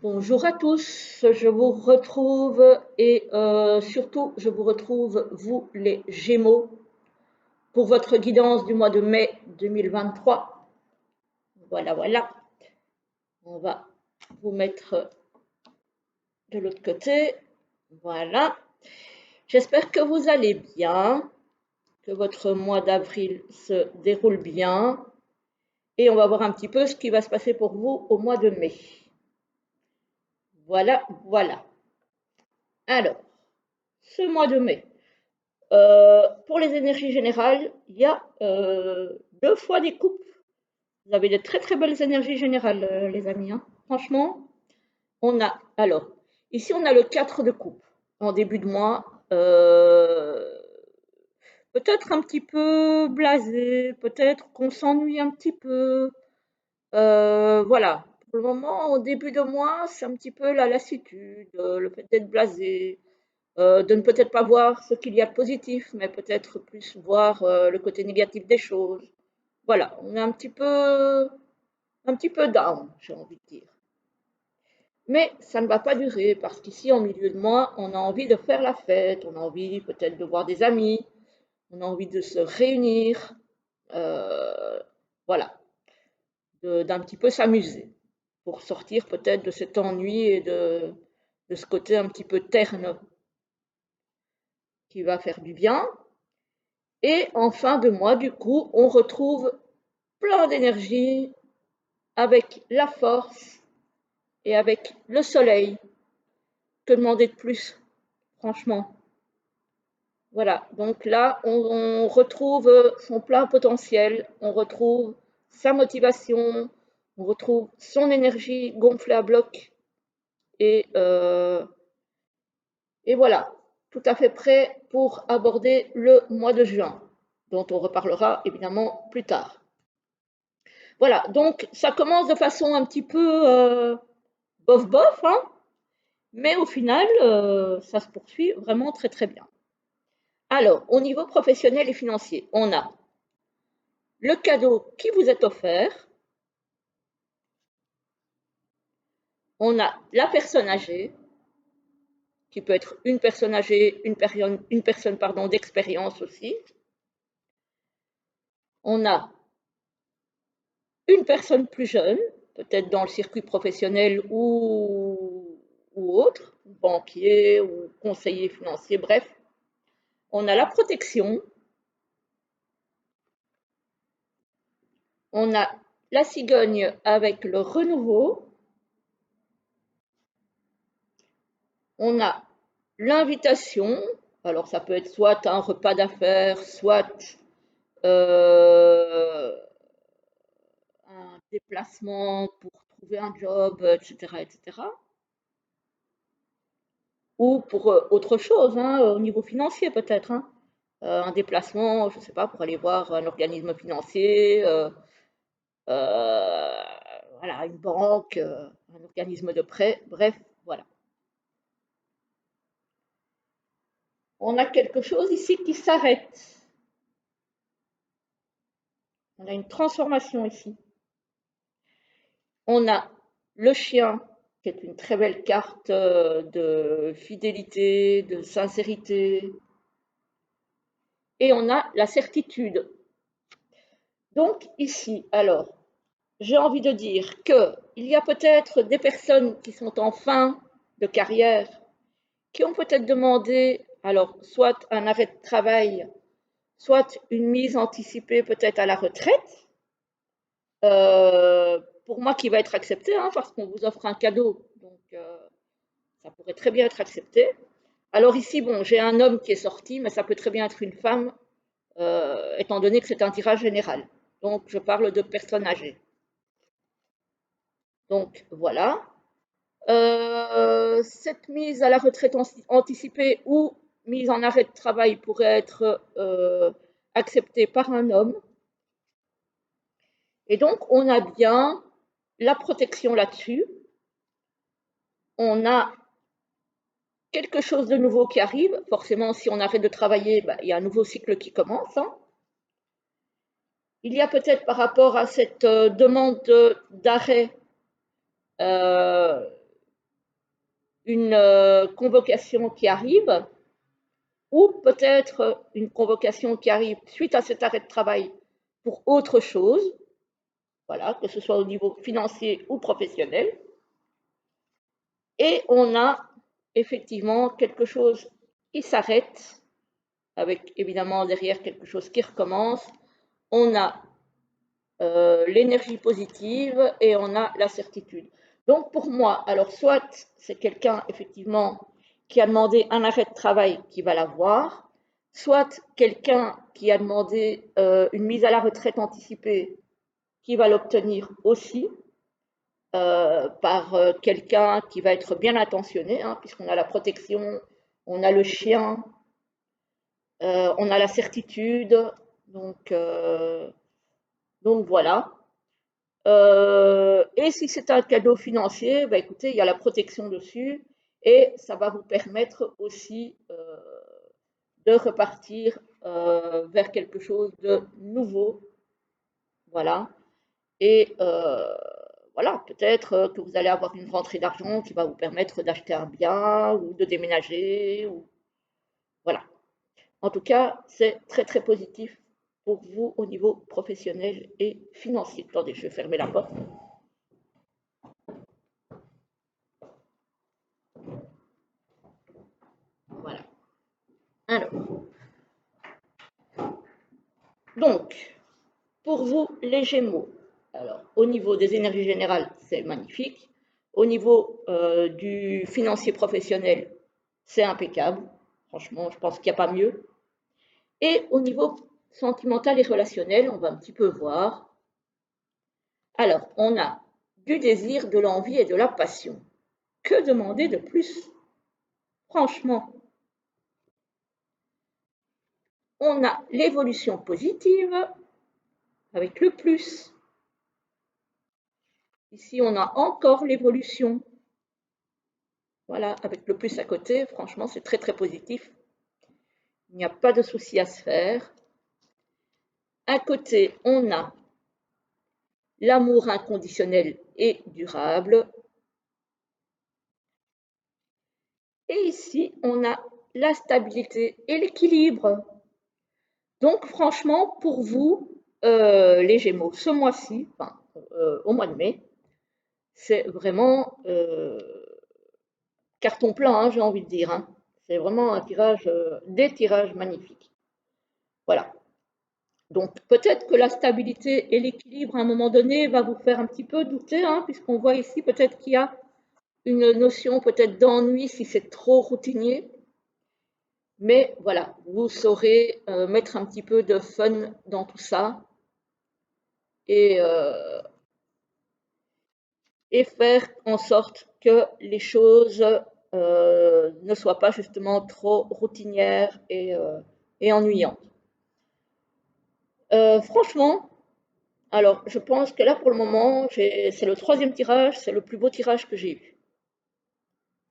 Bonjour à tous, je vous retrouve et surtout je vous retrouve, vous les Gémeaux, pour votre guidance du mois de mai 2023. Voilà, voilà, on va vous mettre de l'autre côté. Voilà, j'espère que vous allez bien, que votre mois d'avril se déroule bien et on va voir un petit peu ce qui va se passer pour vous au mois de mai. Voilà, voilà. Alors, ce mois de mai. Pour les énergies générales, il y a deux fois des coupes. Vous avez de très très belles énergies générales, les amis, hein. Franchement, on a. Alors, ici, on a le 4 de coupe en début de mois. Peut-être un petit peu blasé, peut-être qu'on s'ennuie un petit peu. Voilà. Pour le moment, au début de mois, c'est un petit peu la lassitude, le fait d'être blasé, de ne peut-être pas voir ce qu'il y a de positif, mais peut-être plus voir le côté négatif des choses. Voilà, on est un petit peu down, j'ai envie de dire. Mais ça ne va pas durer parce qu'ici, en milieu de mois, on a envie de faire la fête, on a envie peut-être de voir des amis, on a envie de se réunir, euh, voilà, d'un petit peu s'amuser pour sortir peut-être de cet ennui et de ce côté un petit peu terne qui va faire du bien. Et en fin de mois, du coup, on retrouve plein d'énergie avec la force et avec le soleil. Que demander de plus, franchement? Voilà, donc là, on retrouve son plein potentiel, on retrouve sa motivation, on retrouve son énergie gonflée à bloc et voilà, tout à fait prêt pour aborder le mois de juin, dont on reparlera évidemment plus tard. Voilà, donc ça commence de façon un petit peu bof bof, hein, mais au final, ça se poursuit vraiment très très bien. Alors, au niveau professionnel et financier, on a le cadeau qui vous est offert, on a la personne âgée, qui peut être une personne âgée, une personne pardon, d'expérience aussi. On a une personne plus jeune, peut-être dans le circuit professionnel ou autre, banquier ou conseiller financier, bref. On a la protection, on a la cigogne avec le renouveau, on a l'invitation, alors ça peut être soit un repas d'affaires, soit euh, un déplacement pour trouver un job, etc., etc. Ou pour autre chose, hein, au niveau financier peut-être, hein. Un déplacement, je ne sais pas, pour aller voir un organisme financier, euh, voilà, une banque, un organisme de prêt, bref, voilà. On a quelque chose ici qui s'arrête. On a une transformation ici. On a le chien, qui est une très belle carte de fidélité, de sincérité. Et on a la certitude. Donc ici, alors, j'ai envie de dire qu'il y a peut-être des personnes qui sont en fin de carrière, qui ont peut-être demandé, alors, soit un arrêt de travail, soit une mise anticipée peut-être à la retraite, pour moi qui va être accepté, hein, parce qu'on vous offre un cadeau, donc ça pourrait très bien être accepté. Alors ici, bon, j'ai un homme qui est sorti, mais ça peut très bien être une femme, étant donné que c'est un tirage général. Donc je parle de personnes âgées. Donc voilà. Cette mise à la retraite anticipée ou mise en arrêt de travail pourrait être acceptée par un homme. Et donc, on a bien la protection là-dessus. On a quelque chose de nouveau qui arrive. Forcément, si on arrête de travailler, bah, il y a un nouveau cycle qui commence, hein. Il y a peut-être par rapport à cette demande d'arrêt, euh, une convocation qui arrive, ou peut-être une convocation qui arrive suite à cet arrêt de travail pour autre chose, voilà, que ce soit au niveau financier ou professionnel. Et on a effectivement quelque chose qui s'arrête, avec évidemment derrière quelque chose qui recommence. On a l'énergie positive et on a la certitude. Donc pour moi, alors soit c'est quelqu'un effectivement qui a demandé un arrêt de travail qui va l'avoir, soit quelqu'un qui a demandé une mise à la retraite anticipée qui va l'obtenir aussi, par quelqu'un qui va être bien intentionné, hein, puisqu'on a la protection, on a le chien, on a la certitude, donc voilà. Et si c'est un cadeau financier, bah écoutez, il y a la protection dessus et ça va vous permettre aussi de repartir vers quelque chose de nouveau. Voilà. Et voilà, peut-être que vous allez avoir une rentrée d'argent qui va vous permettre d'acheter un bien ou de déménager. Ou... Voilà. En tout cas, c'est très très positif pour vous au niveau professionnel et financier. Attendez, je vais fermer la porte. Voilà. Alors, donc, pour vous, les Gémeaux, alors au niveau des énergies générales, c'est magnifique. Au niveau du financier professionnel, c'est impeccable. Franchement, je pense qu'il n'y a pas mieux. Et au niveau sentimental et relationnel, on va un petit peu voir. Alors, on a du désir, de l'envie et de la passion. Que demander de plus? Franchement, on a l'évolution positive avec le plus. Ici, on a encore l'évolution. Voilà, avec le plus à côté, franchement, c'est très très positif. Il n'y a pas de souci à se faire. À côté, on a l'amour inconditionnel et durable. Et ici, on a la stabilité et l'équilibre. Donc, franchement, pour vous, les Gémeaux, ce mois-ci, enfin, au mois de mai, c'est vraiment carton plein, hein, j'ai envie de dire. Hein. C'est vraiment un tirage, des tirages magnifiques. Voilà. Donc, peut-être que la stabilité et l'équilibre, à un moment donné, va vous faire un petit peu douter, hein, puisqu'on voit ici peut-être qu'il y a une notion peut-être d'ennui si c'est trop routinier. Mais voilà, vous saurez mettre un petit peu de fun dans tout ça et, euh, et faire en sorte que les choses ne soient pas justement trop routinières et ennuyantes. Franchement, alors je pense que là pour le moment, c'est le troisième tirage, c'est le plus beau tirage que j'ai eu.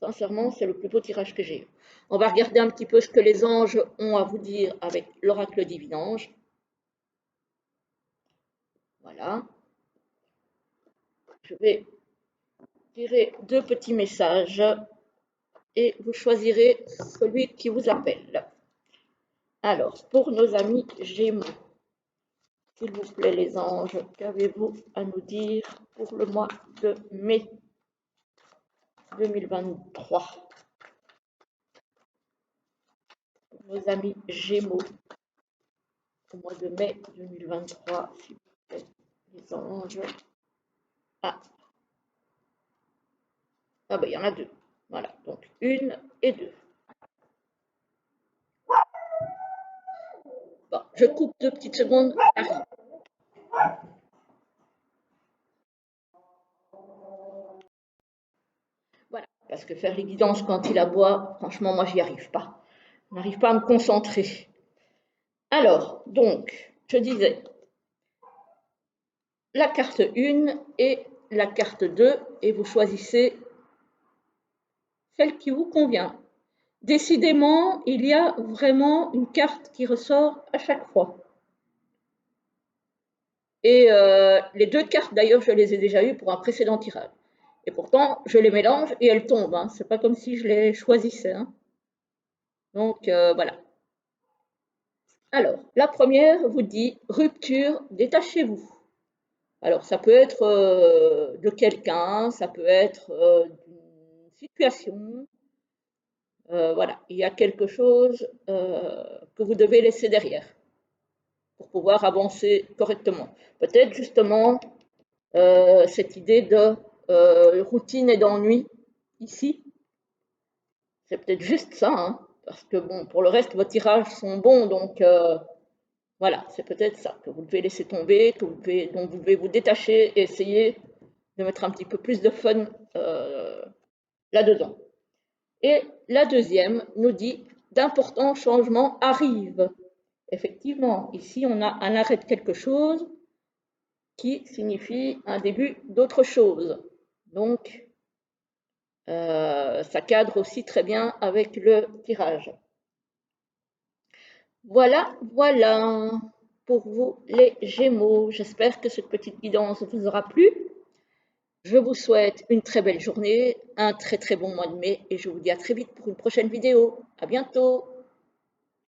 Sincèrement, c'est le plus beau tirage que j'ai eu. On va regarder un petit peu ce que les anges ont à vous dire avec l'oracle divinange. Voilà. Je vais tirer deux petits messages et vous choisirez celui qui vous appelle. Alors, pour nos amis Gémeaux, s'il vous plaît les anges, qu'avez-vous à nous dire pour le mois de mai 2023? Pour nos amis Gémeaux, au mois de mai 2023, s'il vous plaît, les anges. Ah, ah ben il y en a deux. Voilà, donc une et deux. Bon, je coupe 2 petites secondes. Voilà, parce que faire les guidances quand il aboie, franchement, moi, j'y arrive pas. Je n'arrive pas à me concentrer. Alors, donc, je disais, la carte 1 et la carte 2, et vous choisissez celle qui vous convient. Décidément, il y a vraiment une carte qui ressort à chaque fois. Et les deux cartes, d'ailleurs, je les ai déjà eues pour un précédent tirage. Et pourtant, je les mélange et elles tombent, hein. C'est pas comme si je les choisissais, hein. Donc, voilà. Alors, la première vous dit rupture, détachez-vous. Alors, ça peut être de quelqu'un, ça peut être d'une situation. Voilà, il y a quelque chose que vous devez laisser derrière pour pouvoir avancer correctement. Peut-être justement cette idée de routine et d'ennui ici, c'est peut-être juste ça, hein, parce que bon, pour le reste, vos tirages sont bons, donc voilà, c'est peut-être ça que vous devez laisser tomber, dont vous devez vous détacher et essayer de mettre un petit peu plus de fun là-dedans. Et la deuxième nous dit d'importants changements arrivent. Effectivement, ici on a un arrêt de quelque chose qui signifie un début d'autre chose. Donc, ça cadre aussi très bien avec le tirage. Voilà, voilà pour vous les Gémeaux. J'espère que cette petite guidance vous aura plu. Je vous souhaite une très belle journée, un très très bon mois de mai et je vous dis à très vite pour une prochaine vidéo. À bientôt.